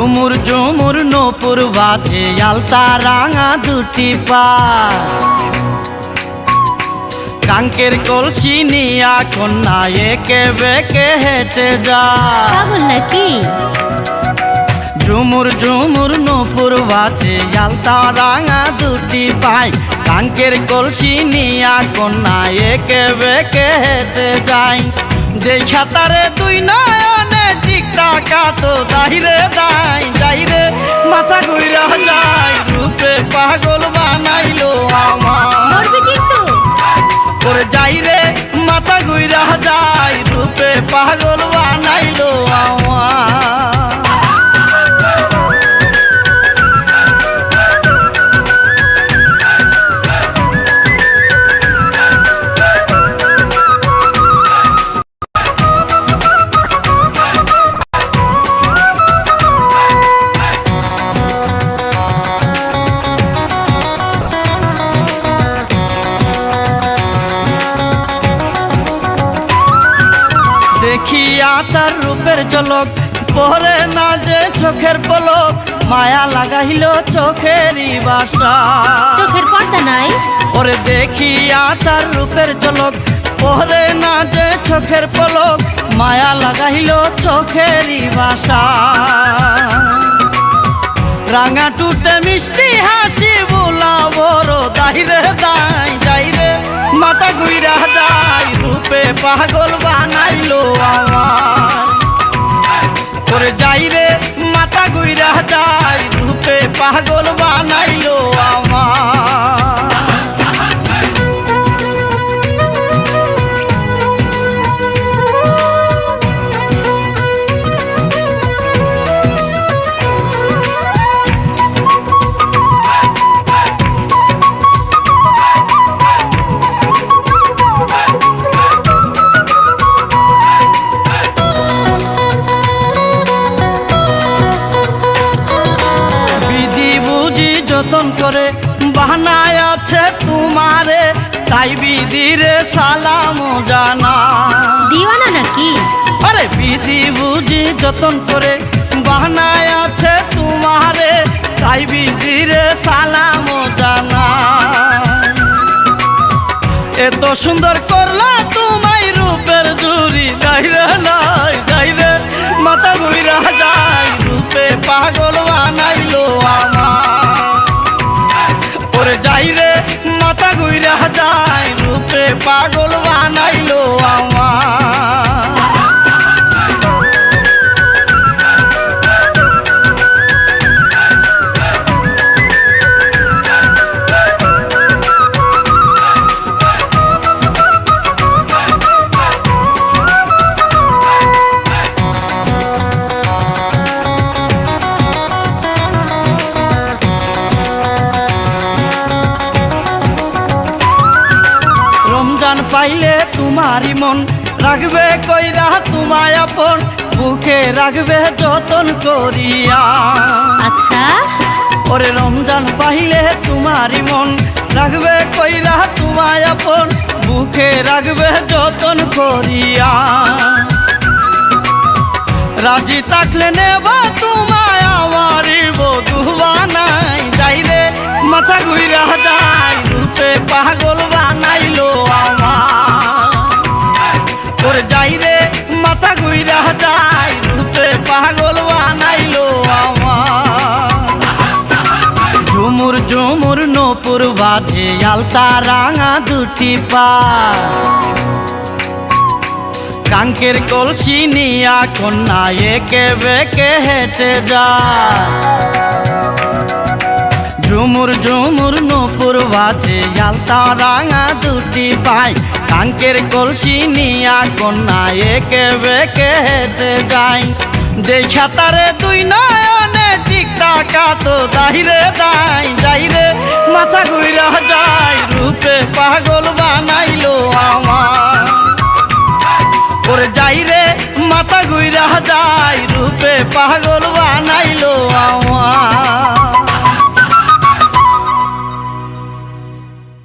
ঝুমুর ঝুমুর নূপুর বাজে আলতা রাঙা দুটি পা, কাঙ্কের কলসি নিয়া কন্যা একে বেকে হেঁটে যায়। পাগল নাকি? ঝুমুর ঝুমুর নূপুর বাজে আলতা রাঙা দুটি পায়, কাঙ্কের কলসি নিয়া কন্যা একে বেকে হেঁটে যায়। দেখা তারে দুই নয়নে টিকটা কাতো দাইরে দাই যাইরে, মাথা ঘুইরা যায় রূপে পাগল বানাইলো আমার। ওরে যাইরে মাথা ঘুইরা যায় রূপে পাগল বানাইলো আমার। দেখিয়া তার রূপের ঝলক পরে না যে চোখের পলক, মায়া লাগাইল চোখেরই বাসা। চোখের পর্দা নাই? ওরে দেখিয়া তার রূপের ঝলক পরে না যে চোখের পলক, মায়া লাগাইল চোখেরই বাসা। রাঙা টুটে মিষ্টি হাসি বুলা বড় দাইরে দাই যাইরে, মাথা ঘুইরা যায় রূপে পাগল বানাইলো আমার। ওরে যাইরে মাথা ঘুইরা যায় রূপে পাগল বানাইলো আমার। যতন করে বাহানায় আছে তোমারে, তাই বিধিরে সালাম জানা। দিওয়ানা নাকি? আরে বিধি বুঝি যতন করে বাহানায় আছে তোমারে, তাই বিধিরে সালাম জানা। এত সুন্দর করলা তোমায় রূপের জুড়ি যাইরে নাই যাইরে, মাথা ঘুইরা যায় রূপে পাগল বানাইলো আমার। ওরে যাইরে মাথা ঘুইরা যায় রূপে পাগল বানাইলো আমার। রমজান পাইলে তোমারি মন রাখবে কইরা তোমায় আপন, বুকে রাখবে যতন করিয়া। আচ্ছা। ওরে রমজান পাইলে তোমারি মন রাখবে কইরা তোমায় আপন, বুকে রাখবে যতন করিয়া। রাজি থাকলে নেবা তোমায় আমারি বধূ বানাই যাইরে, মাথা ঘুইরা যায় রূপে পাগল বানাইলো আমার। ওরে যাইরে মাথা ঘুইরা যায় রূপে পাগল বানাইলো আমার। ঝুমুর ঝুমুর নূপুর বাজে আলতা রাঙা দুটি পা, কাঙ্কের কলসি নিয়া কন্যা একে বেকে হেঁটে যায়। ঝুমুর ঝুমুর নূপুর বাজে আলতা রাঙা দুটি পায়, কাঙ্কের কলসি নিয়া কন্যা একে বেকে হেঁটে যায়। দেখা তারে দুই নয়নে টিকটা কাতো দাইরে দাই যাইরে, মাথা ঘুইরা যায় রূপে পাগল বানাইলো আমার। ওরে যাইরে মাথা ঘুইরা যায় রূপে পাগল বানাইলো আমার।